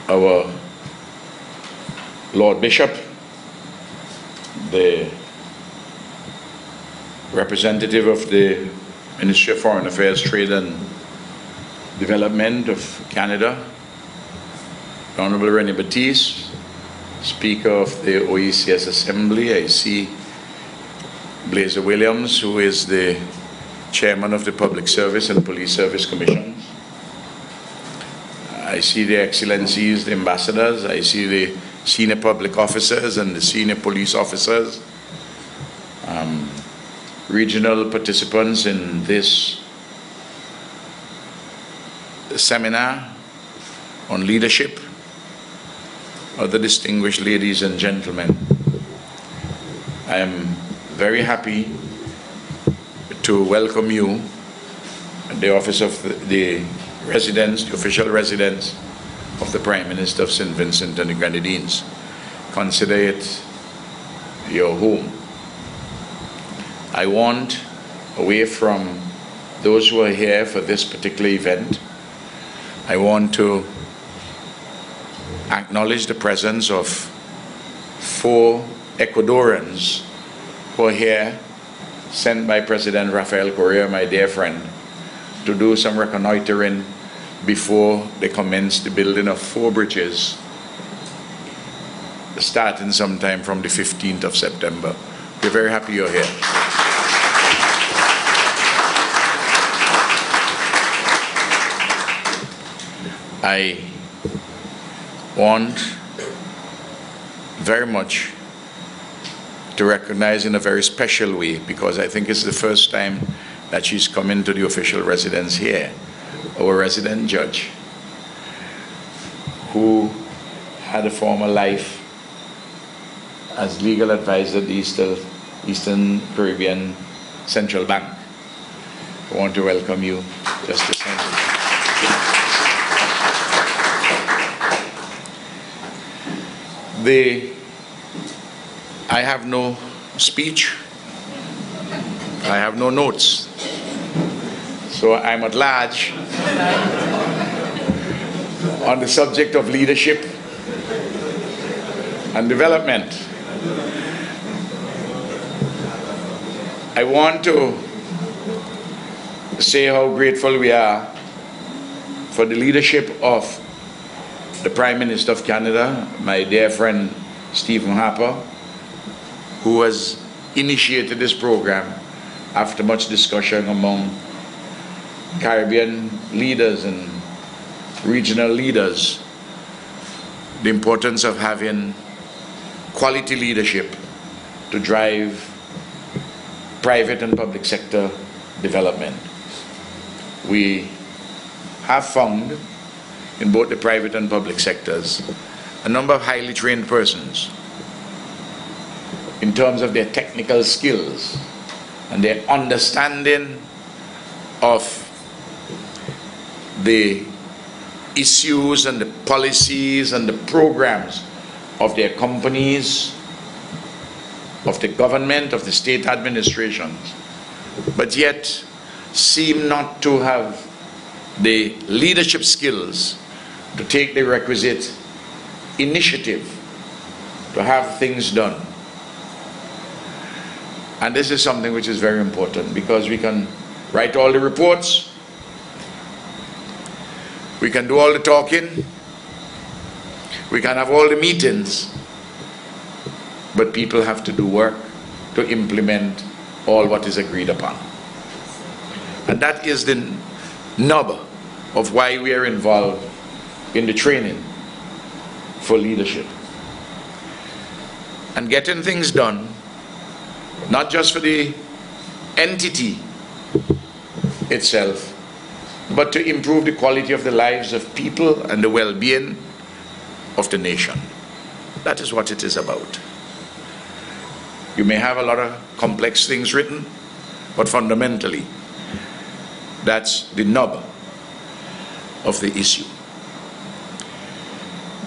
our Lord Bishop, the representative of the Ministry of Foreign Affairs, Trade and Development of Canada, Honorable René Batiste, Speaker of the OECS Assembly. I see Blazer Williams, who is the Chairman of the Public Service and Police Service Commissions. I see the Excellencies, the Ambassadors. I see the Senior Public Officers and the Senior Police Officers. Regional participants in this seminar on leadership, other distinguished ladies and gentlemen. I am very happy to welcome you at the office of the residence, the official residence of the Prime Minister of St. Vincent and the Grenadines. Consider it your home. I want, away from those who are here for this particular event, I want to acknowledge the presence of 4 Ecuadorians who are here, sent by President Rafael Correa, my dear friend, to do some reconnoitering before they commence the building of 4 bridges, starting sometime from the 15th of September. We're very happy you're here. I want very much to recognize in a very special way, because I think it's the first time that she's come into the official residence here, our resident judge, who had a former life as legal advisor at the Eastern Caribbean Central Bank. I want to welcome you, Justice Henry. I have no speech, I have no notes, so I'm at large on the subject of leadership and development. I want to say how grateful we are for the leadership of the Prime Minister of Canada, my dear friend Stephen Harper, who has initiated this program after much discussion among Caribbean leaders and regional leaders, the importance of having quality leadership to drive private and public sector development. We have found in both the private and public sectors a number of highly trained persons in terms of their technical skills and their understanding of the issues and the policies and the programs of their companies, of the government, of the state administrations, but yet seem not to have the leadership skills to take the requisite initiative to have things done. And this is something which is very important, because we can write all the reports, we can do all the talking, we can have all the meetings, but people have to do work to implement all what is agreed upon. And that is the nub of why we are involved in the training for leadership. And getting things done, not just for the entity itself, but to improve the quality of the lives of people and the well-being of the nation. That is what it is about. You may have a lot of complex things written, but fundamentally, that's the nub of the issue.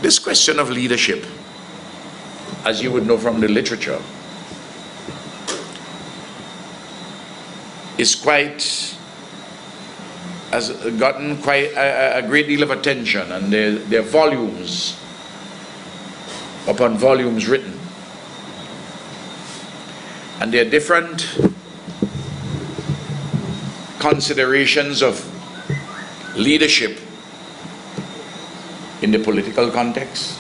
This question of leadership, as you would know from the literature, is quite has gotten quite a great deal of attention, and there are volumes upon volumes written. And there are different considerations of leadership in the political context,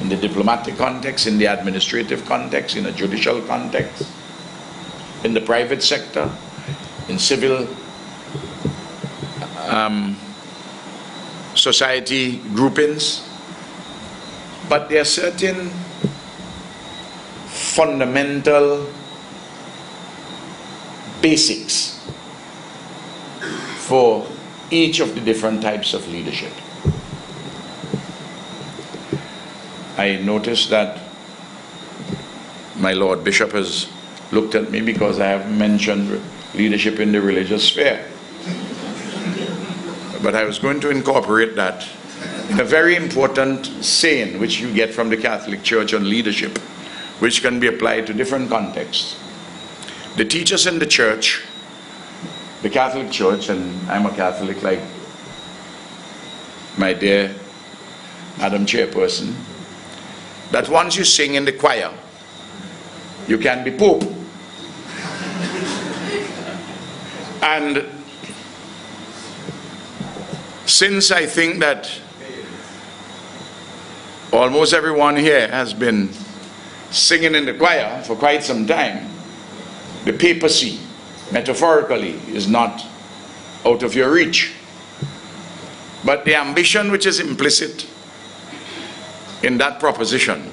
in the diplomatic context, in the administrative context, in a judicial context, in the private sector, in civil society groupings. But there are certain fundamental basics for each of the different types of leadership. I noticed that my Lord Bishop has looked at me because I have mentioned leadership in the religious sphere. But I was going to incorporate that in a very important saying which you get from the Catholic Church on leadership, which can be applied to different contexts. The teachers in the church, the Catholic Church, and I'm a Catholic like my dear Madam Chairperson, that once you sing in the choir, you can be Pope. And since I think that almost everyone here has been singing in the choir for quite some time, the papacy, metaphorically, is not out of your reach. But the ambition which is implicit in that proposition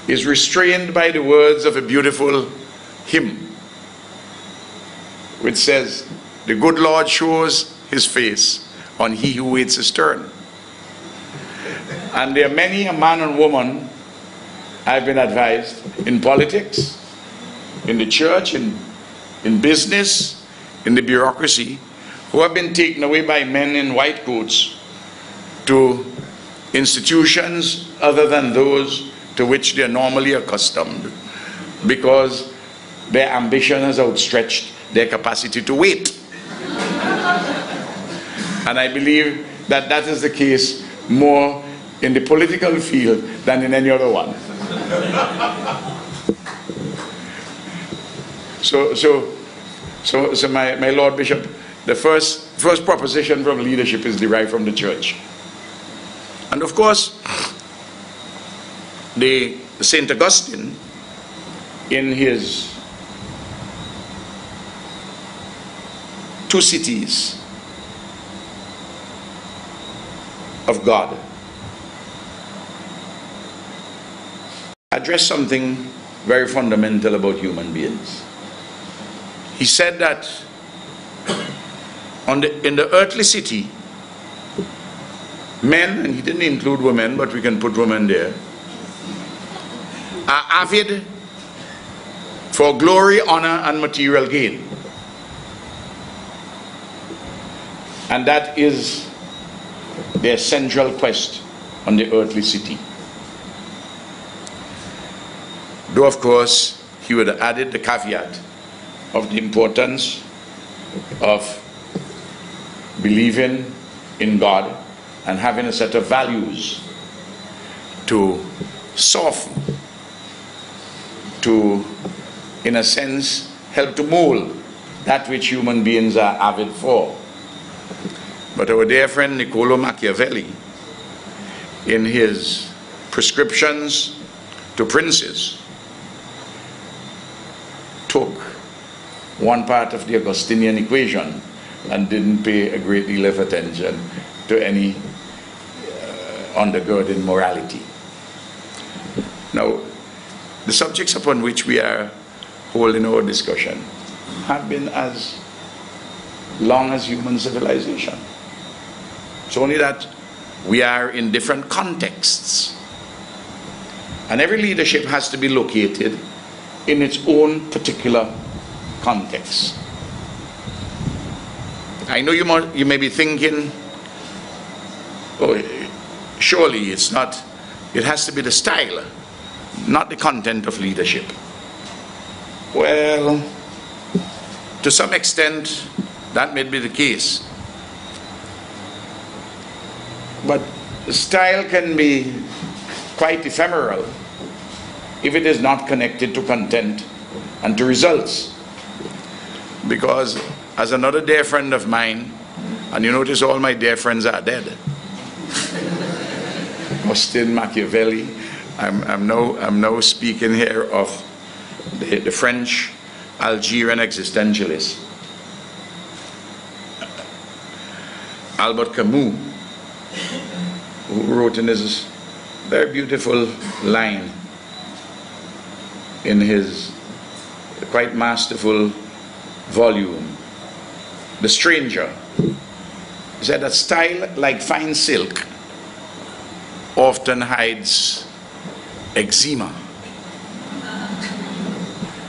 is restrained by the words of a beautiful hymn which says, "The good Lord shows his face on he who waits his turn." And there are many a man and woman, I've been advised, in politics, in the church, in business, in the bureaucracy, who have been taken away by men in white coats to institutions other than those to which they are normally accustomed, because their ambition has outstretched their capacity to wait. And I believe that that is the case more in the political field than in any other one. So my Lord Bishop, the first proposition from leadership is derived from the church. And of course, the St. Augustine, in his Two Cities of God, addressed something very fundamental about human beings. He said that in the earthly city, men, and he didn't include women, but we can put women there, are avid for glory, honor, and material gain. And that is their central quest on the earthly city. Though, of course, he would have added the caveat of the importance of believing in God and having a set of values to soften, to, in a sense, help to mold that which human beings are avid for. But our dear friend Niccolo Machiavelli, in his prescriptions to princes, took one part of the Augustinian equation and didn't pay a great deal of attention to any undergirding morality. Now, the subjects upon which we are holding our discussion have been as long as human civilization. It's only that we are in different contexts. And every leadership has to be located in its own particular context. I know you may be thinking, oh, surely it has to be the style, not the content of leadership. Well, to some extent, That may be the case. But style can be quite ephemeral if it is not connected to content and to results. Because as another dear friend of mine, and you notice all my dear friends are dead, Austin, Machiavelli, I'm now speaking here of the French Algerian existentialist Albert Camus, who wrote in his very beautiful line in his quite masterful volume, The Stranger. He said that style, like fine silk, often hides eczema.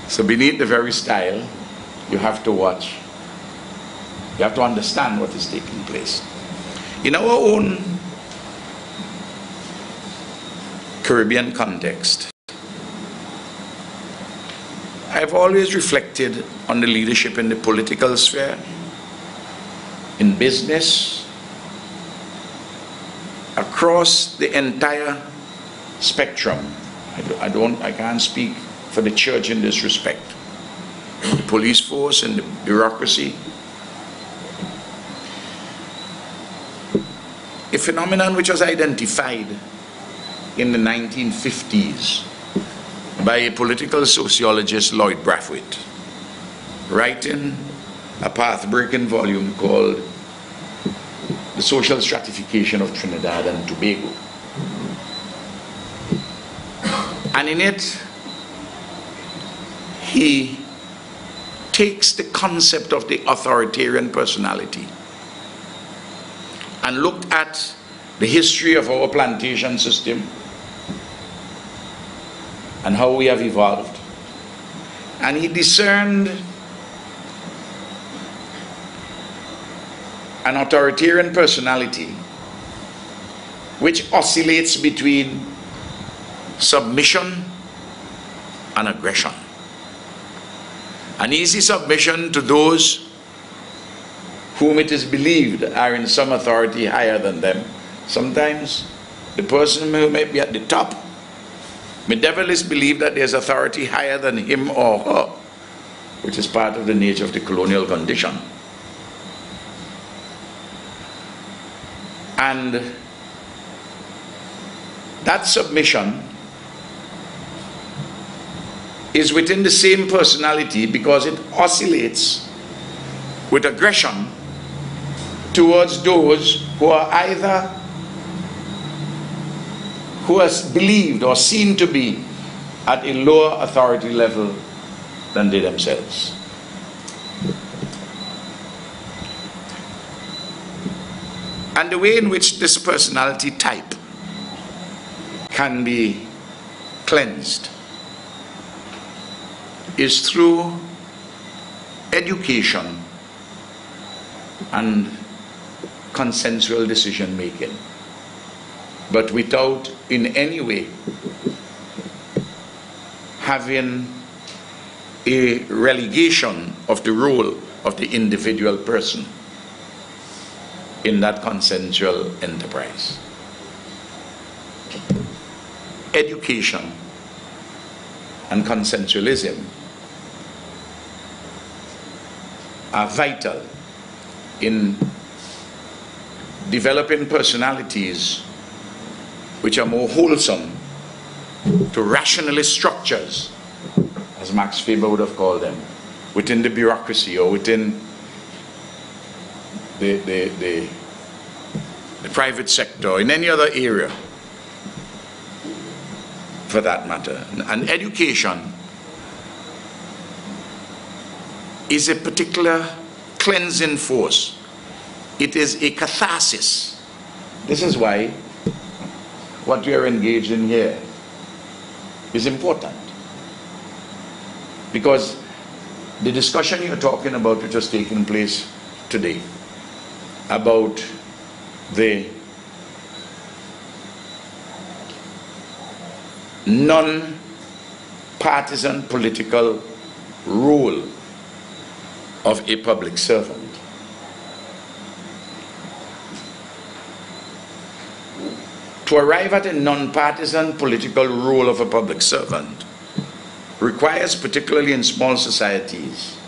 So beneath the very style, you have to watch. You have to understand what is taking place. In our own Caribbean context, I've always reflected on the leadership in the political sphere, in business, across the entire spectrum. I can't speak for the church in this respect. The police force and the bureaucracy. A phenomenon which was identified in the 1950s by a political sociologist, Lloyd Brathwaite, writing a path-breaking volume called The Social Stratification of Trinidad and Tobago. And in it, he takes the concept of the authoritarian personality and looked at the history of our plantation system and how we have evolved. And he discerned an authoritarian personality which oscillates between submission and aggression. An easy submission to those whom it is believed are in some authority higher than them. Sometimes the person who may be at the top may nevertheless believe that there's authority higher than him or her, which is part of the nature of the colonial condition. And that submission is within the same personality because it oscillates with aggression towards those who are either who are believed or seen to be at a lower authority level than they themselves. And the way in which this personality type can be cleansed is through education and consensual decision making, but without in any way having a relegation of the role of the individual person in that consensual enterprise. Education and consensualism are vital in developing personalities which are more wholesome to rationalist structures, as Max Weber would have called them, within the bureaucracy or within the private sector, in any other area for that matter. And education is a particular cleansing force. It is a catharsis. This is why what we are engaged in here is important. Because the discussion you're talking about, which was taking place today, about the non-partisan political role of a public servant To arrive at a non-partisan political role of a public servant requires, particularly in small societies,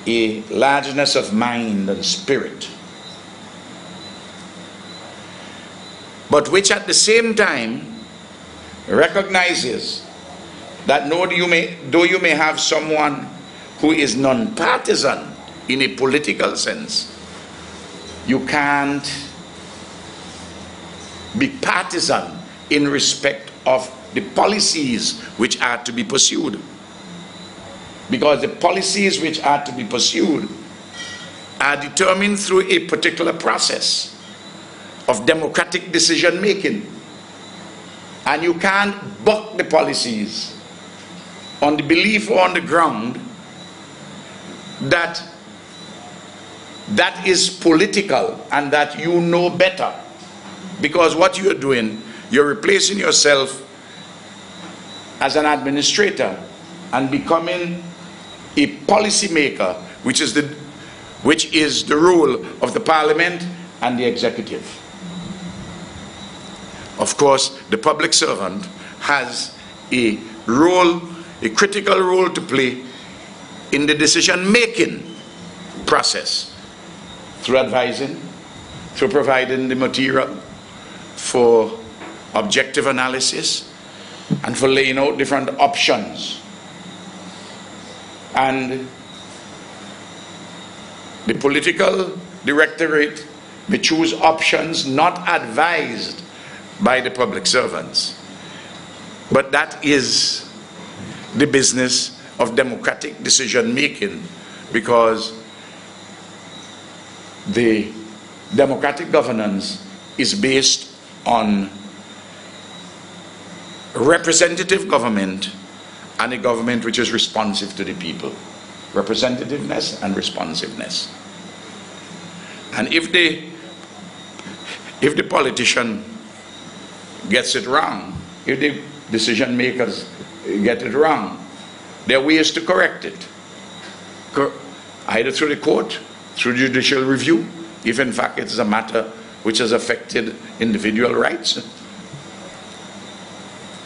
a largeness of mind and spirit, but which at the same time recognizes that though you may have someone who is non-partisan in a political sense, you can't be partisan in respect of the policies which are to be pursued. Because the policies which are to be pursued are determined through a particular process of democratic decision making. And you can't buck the policies on the belief or on the ground that that is political and that you know better. Because what you're doing, you're replacing yourself as an administrator and becoming a policy maker, which is the role of the parliament and the executive. Of course, the public servant has a role, a critical role to play in the decision-making process through advising, through providing the material for objective analysis, and for laying out different options. And the political directorate may choose options not advised by the public servants. But that is the business of democratic decision making, because the democratic governance is based on representative government and a government which is responsive to the people. Representativeness and responsiveness. And if the politician gets it wrong, if the decision makers get it wrong, there are ways to correct it. Either through the court, through judicial review, if in fact it's a matter which has affected individual rights,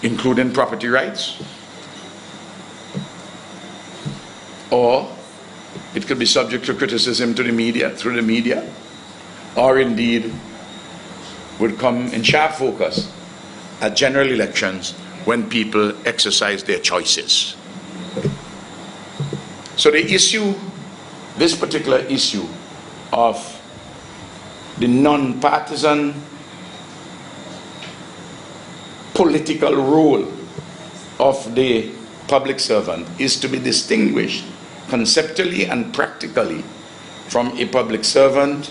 including property rights, or it could be subject to criticism to the media, through the media, or indeed would come in sharp focus at general elections when people exercise their choices. So the issue, this particular issue of the non-partisan political role of the public servant is to be distinguished conceptually and practically from a public servant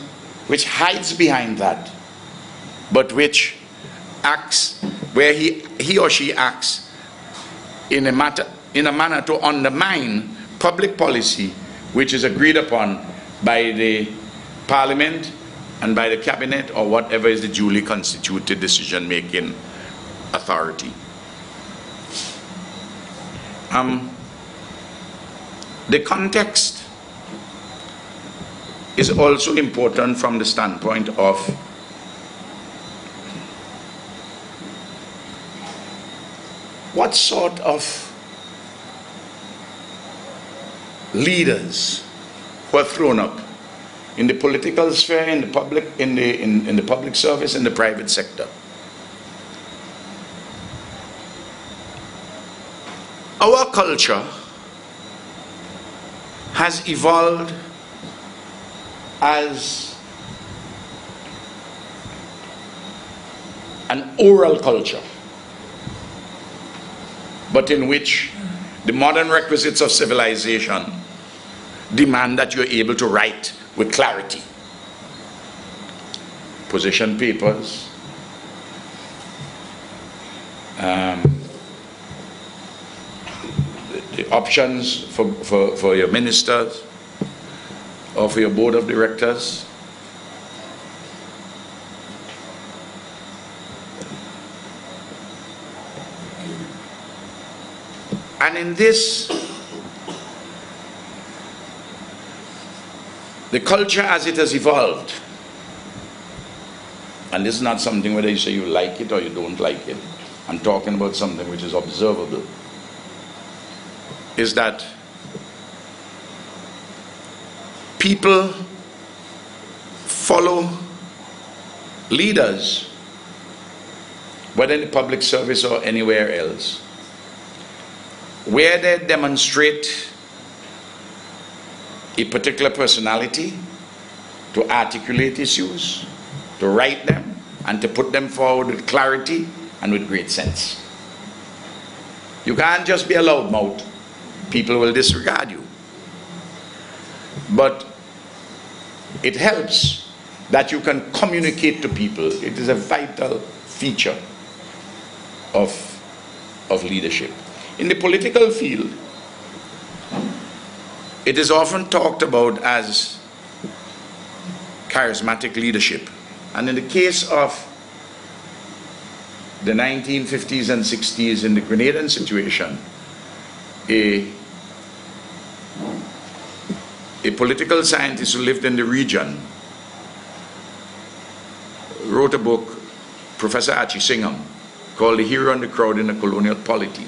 which hides behind that, but which acts where he or she acts in a manner to undermine public policy which is agreed upon by the parliament and by the cabinet or whatever is the duly constituted decision-making authority. The context is also important from the standpoint of what sort of leaders were thrown up in the political sphere, in the public, in the public service, in the private sector. Our culture has evolved as an oral culture, but in which the modern requisites of civilization demand that you're able to write with clarity. Position papers, the options for your ministers or for your board of directors. And in this, the culture as it has evolved and this is not something whether you say you like it or you don't like it, I'm talking about something which is observable, is that people follow leaders, whether in the public service or anywhere else, where they demonstrate a particular personality to articulate issues, to write them, and to put them forward with clarity and with great sense. You can't just be a loudmouth. People will disregard you. But it helps that you can communicate to people. It is a vital feature of leadership. In the political field, it is often talked about as charismatic leadership. And in the case of the 1950s and 60s in the Grenadian situation, a political scientist who lived in the region wrote a book, Professor Archie Singham, called The Hero and the Crowd in a Colonial Polity,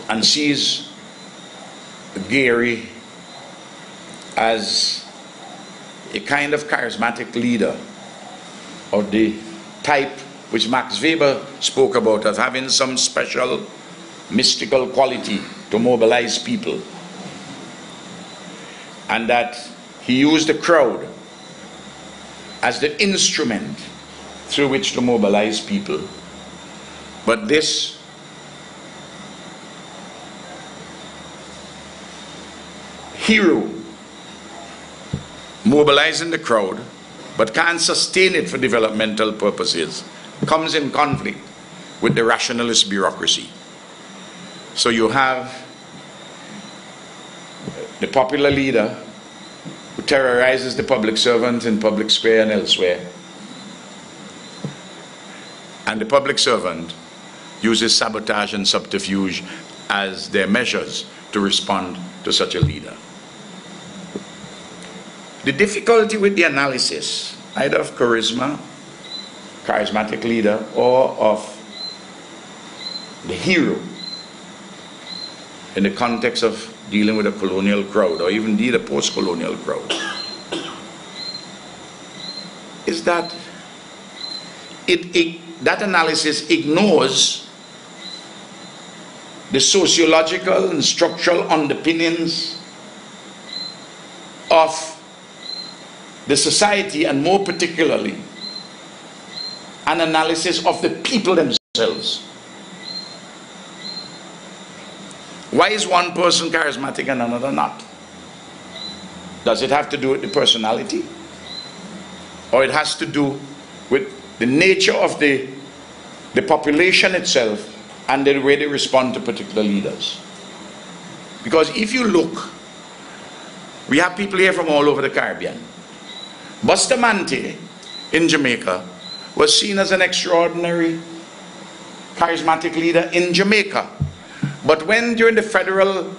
and sees Gary as a kind of charismatic leader of the type which Max Weber spoke about, of having some special mystical quality to mobilize people, and that he used the crowd as the instrument through which to mobilize people. But this hero mobilizing the crowd but can't sustain it for developmental purposes comes in conflict with the rationalist bureaucracy. So you have the popular leader who terrorizes the public servant in public square and elsewhere, and the public servant uses sabotage and subterfuge as their measures to respond to such a leader. The difficulty with the analysis, either of charismatic leader, or of the hero in the context of dealing with a colonial crowd, or even indeed a post-colonial crowd, is that that analysis ignores the sociological and structural underpinnings of the society, and more particularly an analysis of the people themselves. Why is one person charismatic and another not? Does it have to do with the personality? Or it has to do with the nature of the population itself and the way they respond to particular leaders? Because if you look, we have people here from all over the Caribbean. Bustamante in Jamaica was seen as an extraordinary charismatic leader in Jamaica. But when during the federal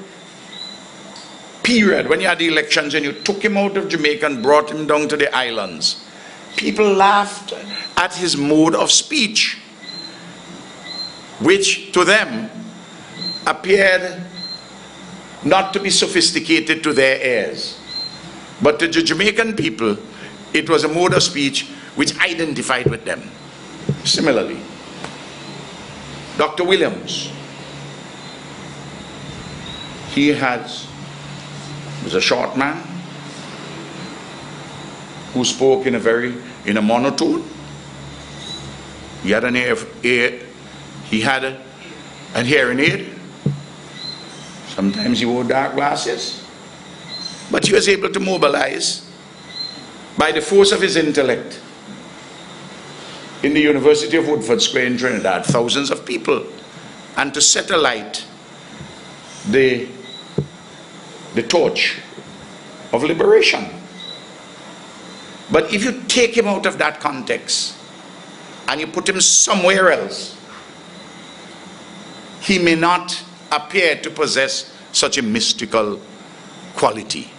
period, when you had the elections and you took him out of Jamaica and brought him down to the islands, people laughed at his mode of speech, which to them appeared not to be sophisticated to their ears. But to the Jamaican people, it was a mode of speech which identified with them. Similarly, Dr. Williams, he was a short man who spoke in a monotone. He had a hearing aid. Sometimes he wore dark glasses. But he was able to mobilize, by the force of his intellect, in the University of Woodford Square in Trinidad, thousands of people, and to set alight the torch of liberation. But if you take him out of that context and you put him somewhere else, he may not appear to possess such a mystical quality.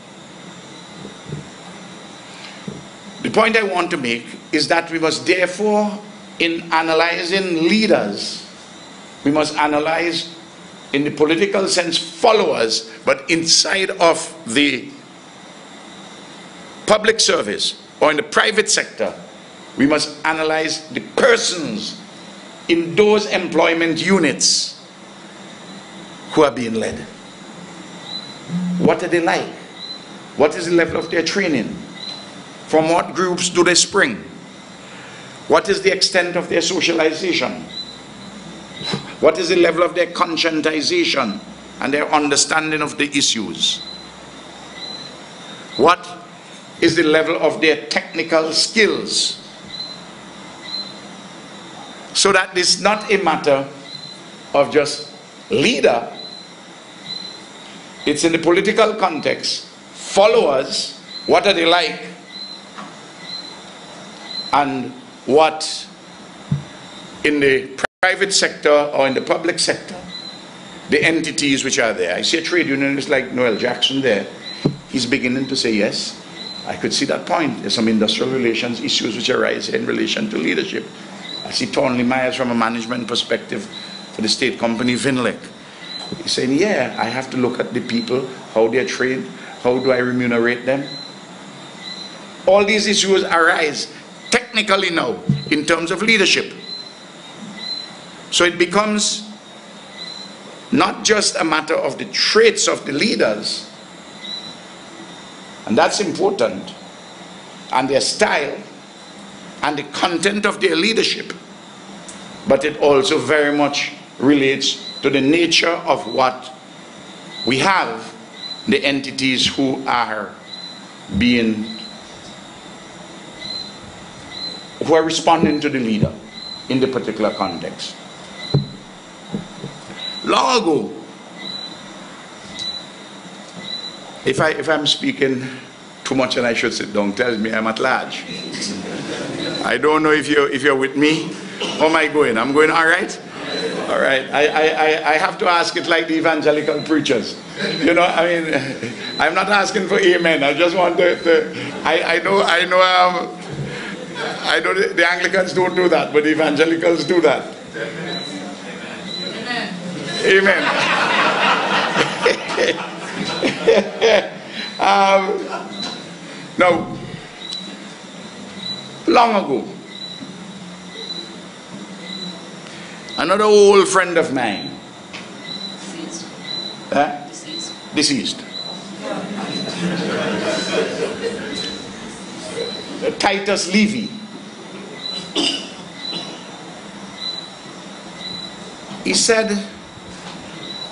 The point I want to make is that we must therefore, in analyzing leaders, we must analyze in the political sense followers, but inside of the public service or in the private sector, we must analyze the persons in those employment units who are being led. What are they like? What is the level of their training? From what groups do they spring? What is the extent of their socialization? What is the level of their conscientization and their understanding of the issues? What is the level of their technical skills? So that it's not a matter of just leader, it's in the political context, followers, what are they like, and what in the private sector or in the public sector, the entities which are there. I see a trade unionist like Noel Jackson there. He's beginning to say, yes, I could see that point. There's some industrial relations issues which arise in relation to leadership. I see Thornley Myers from a management perspective for the state company Vinlec. He's saying, yeah, I have to look at the people, how they're trained, how do I remunerate them? All these issues arise technically now in terms of leadership. So it becomes not just a matter of the traits of the leaders, and that's important, and their style, and the content of their leadership, but it also very much relates to the nature of what we have, the entities who are responding to the leader in the particular context. Long ago, if I'm speaking too much and I should sit down, tell me I'm at large. I don't know if you're with me. How am I going? I'm going all right? All right. I have to ask it like the evangelical preachers. You know, I mean, I'm not asking for amen. I just want I know the Anglicans don't do that, but the evangelicals do that. Amen. Now, long ago, another old friend of mine, deceased. Titus Levy. He said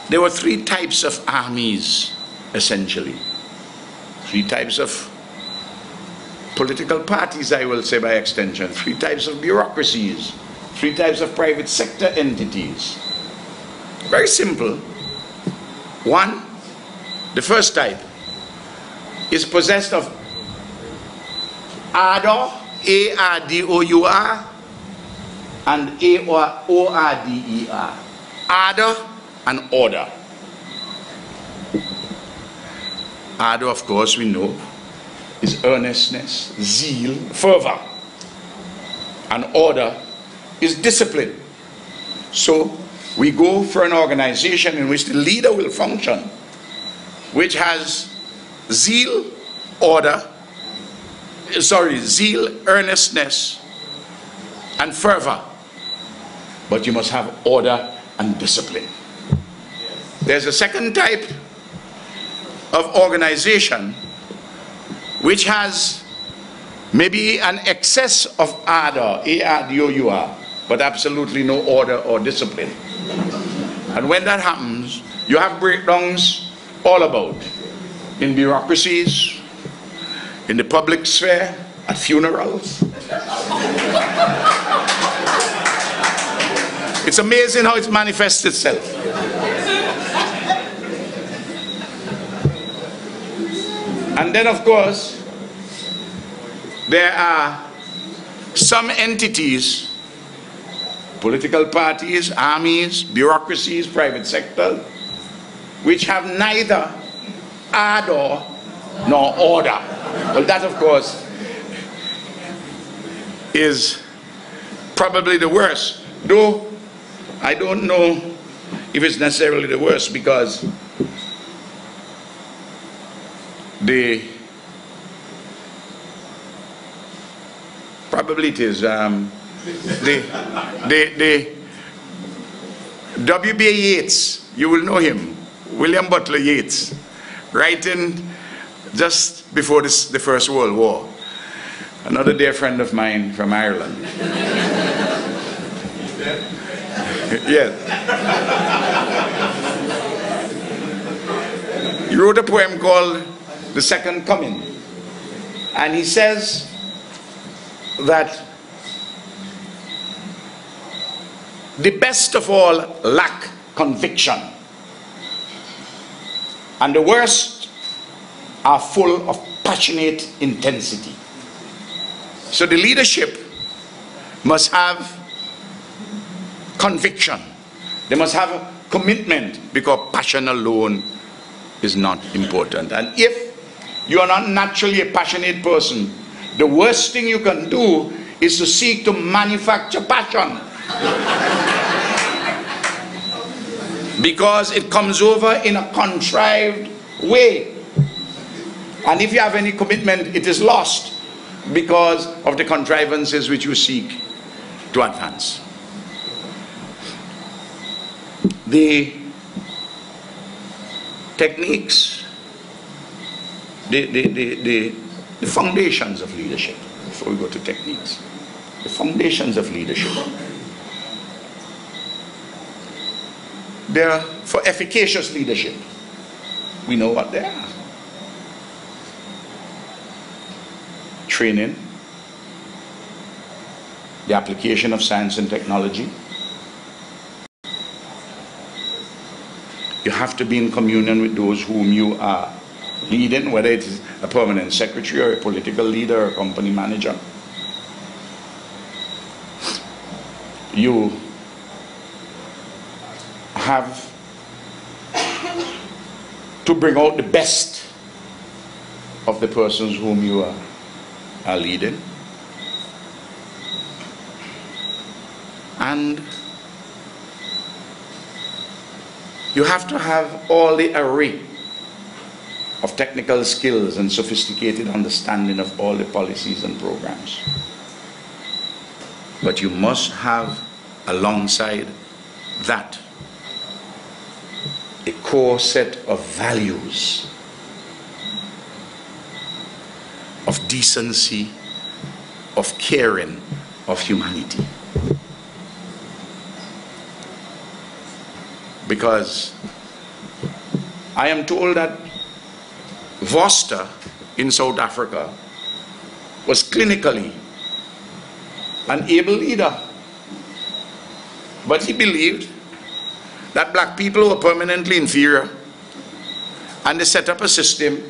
there were three types of armies, essentially. Three types of political parties, I will say by extension. Three types of bureaucracies. Three types of private sector entities. Very simple. One, the first type, is possessed of ardor, A-R-D-O-U-R, and A-O-R-D-E-R. Ardor and order. Ardor, of course, we know, is earnestness, zeal, fervor. And order is discipline. So we go for an organization in which the leader will function, which has zeal, zeal, earnestness, and fervor. But you must have order and discipline. There's a second type of organization which has maybe an excess of ardor, A-R-D-O-U-R, but absolutely no order or discipline. And when that happens, you have breakdowns all about. In bureaucracies, in the public sphere, at funerals. It's amazing how it manifests itself. And then, of course, there are some entities, political parties, armies, bureaucracies, private sector, which have neither ardor nor order. Well, that, of course, is probably the worst, though I don't know if it's necessarily the worst, because probably it is the W.B. Yeats, you will know him, William Butler Yeats, writing just before the First World War. Another dear friend of mine from Ireland. Yes. He wrote a poem called The Second Coming. And he says that the best of all lack conviction, and the worst are full of passionate intensity. So the leadership must have conviction. They must have a commitment, because passion alone is not important. And if you are not naturally a passionate person, the worst thing you can do is to seek to manufacture passion. Because it comes over in a contrived way. And if you have any commitment, it is lost because of the contrivances which you seek to advance. The techniques, the foundations of leadership, before we go to techniques, the foundations of leadership, they are for efficacious leadership. We know what they are. Training, the application of science and technology. You have to be in communion with those whom you are leading, whether it is a permanent secretary or a political leader or a company manager. You have to bring out the best of the persons whom you are leading. And you have to have all the array of technical skills and sophisticated understanding of all the policies and programs. But you must have alongside that a core set of values of decency, of caring, of humanity. Because I am told that Vorster in South Africa was clinically an able leader, but he believed that black people were permanently inferior, and they set up a system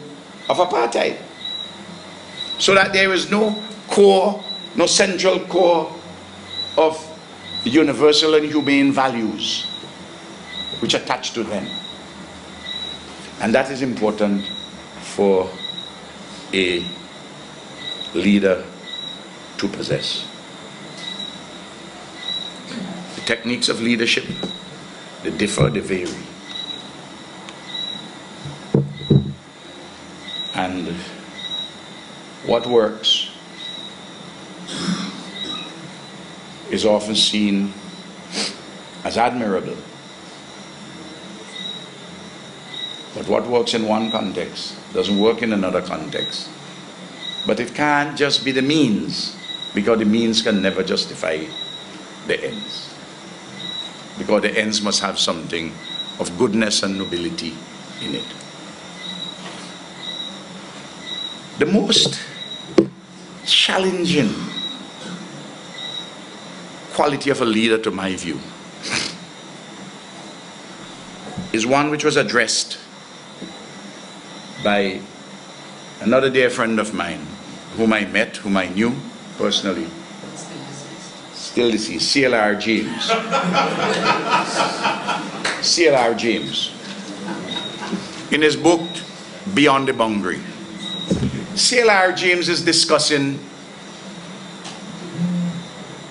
of apartheid so that there was no core, no central core of universal and humane values which attach to them. And that is important for a leader to possess. The techniques of leadership, they differ, they vary. And what works is often seen as admirable. But what works in one context doesn't work in another context. But it can't just be the means, because the means can never justify the ends. Because the ends must have something of goodness and nobility in it. The most challenging quality of a leader, to my view, is one which was addressed by another dear friend of mine, whom I met, whom I knew personally, still deceased, C.L.R. James. C.L.R. James. In his book, Beyond the Boundary, C.L.R. James is discussing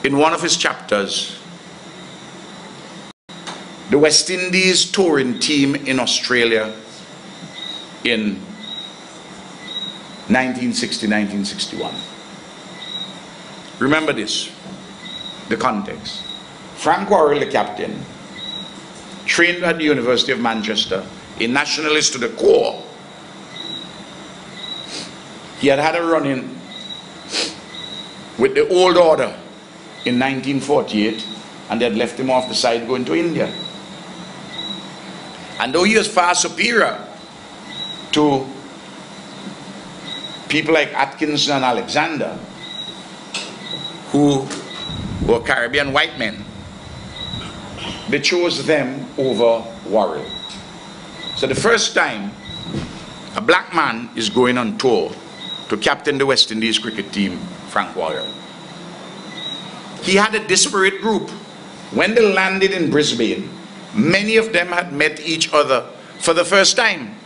in one of his chapters, the West Indies touring team in Australia in 1960, 1961. Remember this, the context. Frank Worrell, the captain, trained at the University of Manchester, a nationalist to the core. He had had a run-in with the old order in 1948, and they had left him off the side going to India. And though he was far superior to people like Atkinson and Alexander, who were Caribbean white men, they chose them over Worrell. So the first time a black man is going on tour to captain the West Indies cricket team, Frank Worrell. He had a disparate group. When they landed in Brisbane, many of them had met each other for the first time.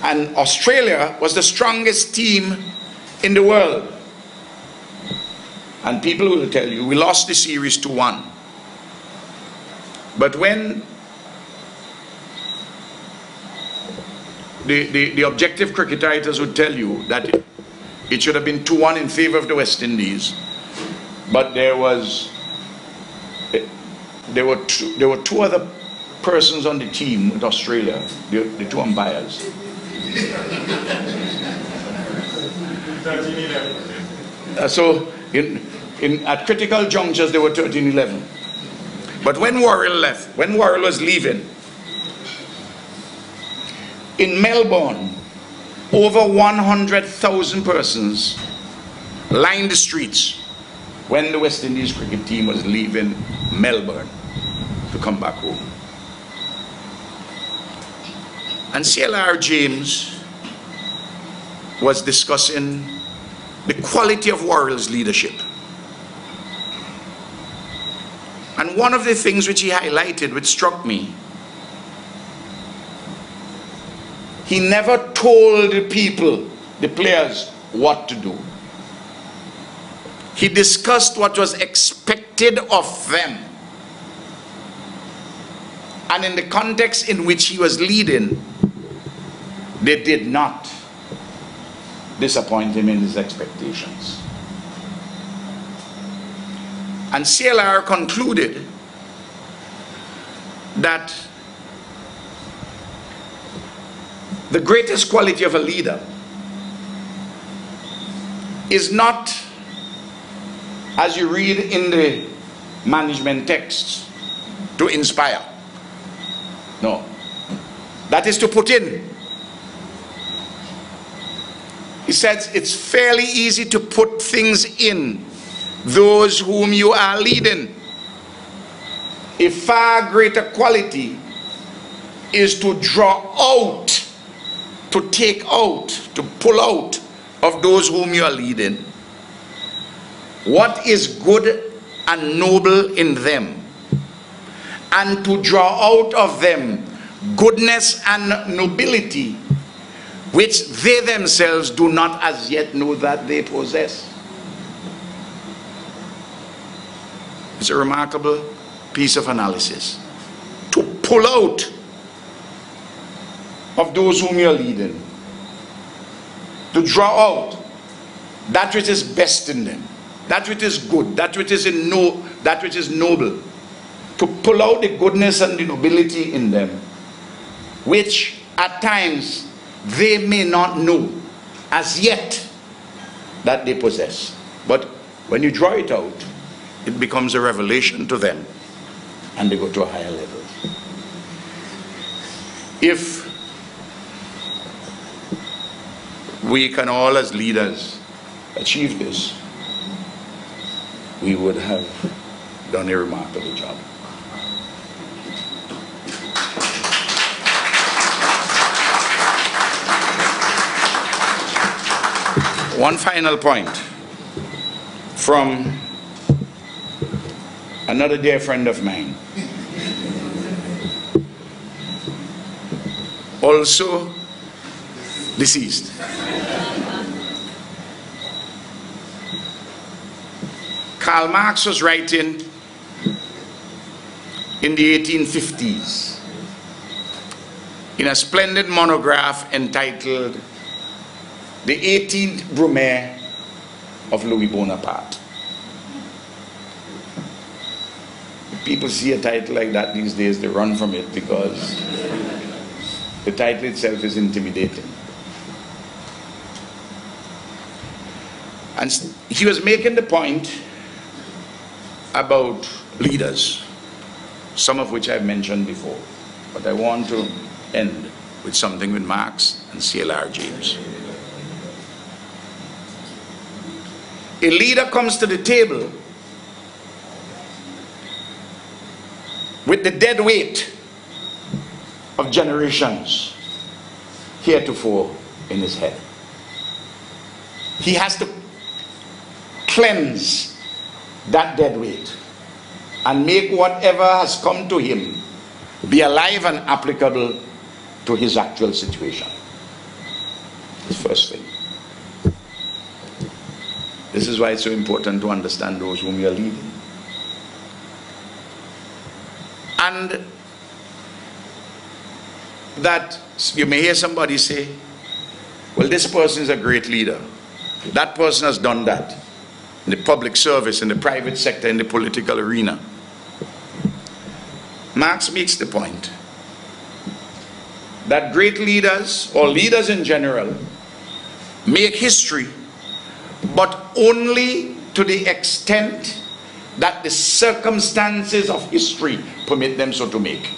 And Australia was the strongest team in the world. And people will tell you, we lost the series 2-1. But when the objective cricket writers would tell you that it should have been 2-1 in favor of the West Indies, but there were two other persons on the team with Australia, the two umpires. So at critical junctures they were 13-11. But when Worrell left, when Worrell was leaving, in Melbourne, over 100,000 persons lined the streets when the West Indies cricket team was leaving Melbourne to come back home. And CLR James was discussing the quality of Worrell's leadership. And one of the things which he highlighted, which struck me, he never told the people, the players, what to do. He discussed what was expected of them. And in the context in which he was leading, they did not disappoint him in his expectations. And CLR concluded that the greatest quality of a leader is not, as you read in the management texts, to inspire. No. That is to put in. He says it's fairly easy to put things in those whom you are leading. A far greater quality is to draw out, to take out, to pull out of those whom you are leading what is good and noble in them, and to draw out of them goodness and nobility which they themselves do not as yet know that they possess. It's a remarkable piece of analysis. To pull out of those whom you are leading, to draw out that which is best in them, that which is good, that which is noble, to pull out the goodness and the nobility in them, which at times they may not know as yet that they possess. But when you draw it out, it becomes a revelation to them, and they go to a higher level. If we can all as leaders achieve this, we would have done a remarkable job. One final point from another dear friend of mine, also deceased. Karl Marx was writing in the 1850s in a splendid monograph entitled The 18th Brumaire of Louis Bonaparte. People see a title like that these days, they run from it because the title itself is intimidating. And he was making the point about leaders, some of which I've mentioned before, but I want to end with something with Marx and C.L.R. James. A leader comes to the table with the dead weight of generations heretofore in his head. He has to cleanse that dead weight and make whatever has come to him be alive and applicable to his actual situation. The first thing. This is why it's so important to understand those whom you are leading. And that you may hear somebody say, well, this person is a great leader. That person has done that in the public service, in the private sector, in the political arena. Marx makes the point that great leaders, or leaders in general, make history, but only to the extent that the circumstances of history permit them so to make.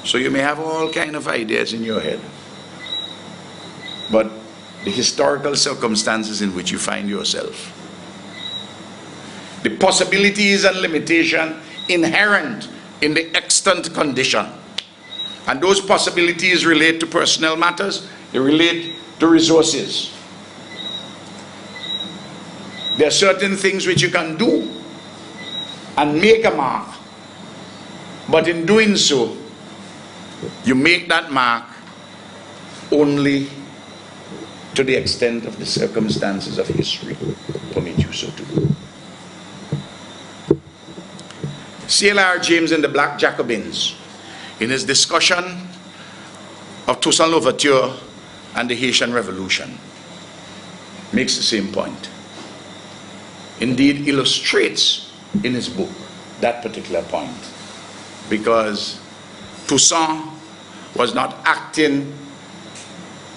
So you may have all kind of ideas in your head, but the historical circumstances in which you find yourself, the possibilities and limitation inherent in the extant condition, and those possibilities relate to personnel matters, they relate to resources. There are certain things which you can do and make a mark, but in doing so, you make that mark only to the extent of the circumstances of history permit you so to do. C.L.R. James in the Black Jacobins, in his discussion of Toussaint Louverture and the Haitian Revolution, makes the same point. Indeed, illustrates in his book that particular point, because Toussaint was not acting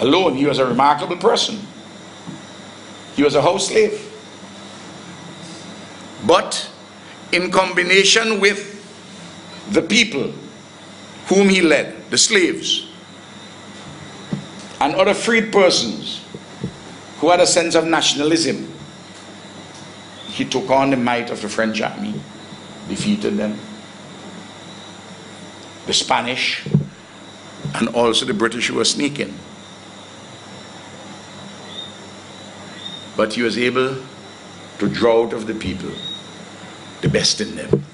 alone. He was a remarkable person. He was a house slave. But in combination with the people whom he led, the slaves, and other freed persons who had a sense of nationalism, he took on the might of the French army, defeated them, the Spanish, and also the British who were sneaking. But he was able to draw out of the people the best in them,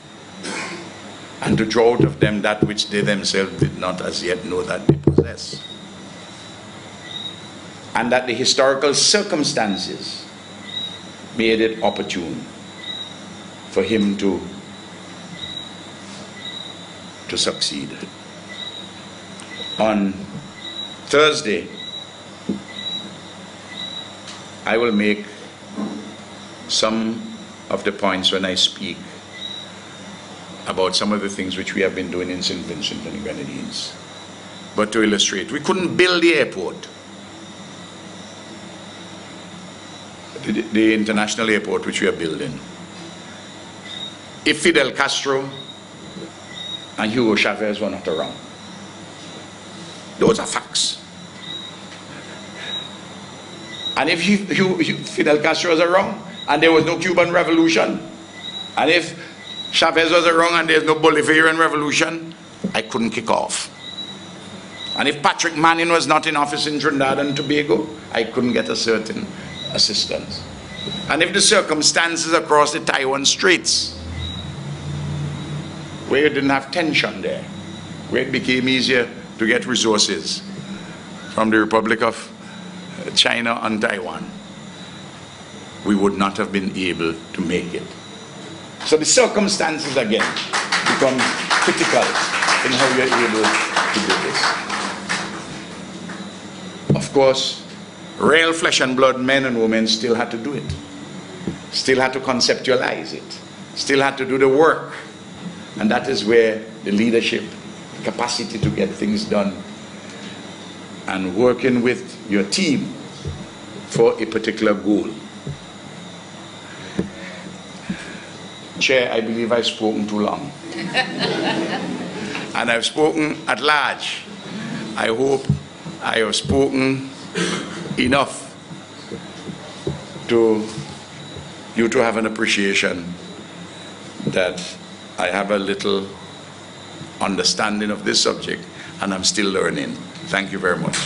and to draw out of them that which they themselves did not as yet know that they possess. And that the historical circumstances made it opportune for him to succeed. On Thursday, I will make some of the points when I speak about some of the things which we have been doing in St. Vincent and the Grenadines. But to illustrate, we couldn't build the airport, the international airport which we are building, if Fidel Castro and Hugo Chavez were not around. Those are facts. And if Fidel Castro was around and there was no Cuban Revolution, and if Chavez was around and there's no Bolivarian Revolution, I couldn't kick off. And if Patrick Manning was not in office in Trinidad and Tobago, I couldn't get a certain assistance. And if the circumstances across the Taiwan Straits, where you didn't have tension there, where it became easier to get resources from the Republic of China and Taiwan, we would not have been able to make it. So the circumstances again become critical in how you're able to do this. Of course, real flesh and blood men and women still had to do it, still had to conceptualize it, still had to do the work. And that is where the leadership, the capacity to get things done, and working with your team for a particular goal. Chair, I believe I've spoken too long. And I've spoken at large. I hope I have spoken enough to you to have an appreciation that I have a little understanding of this subject and I'm still learning. Thank you very much.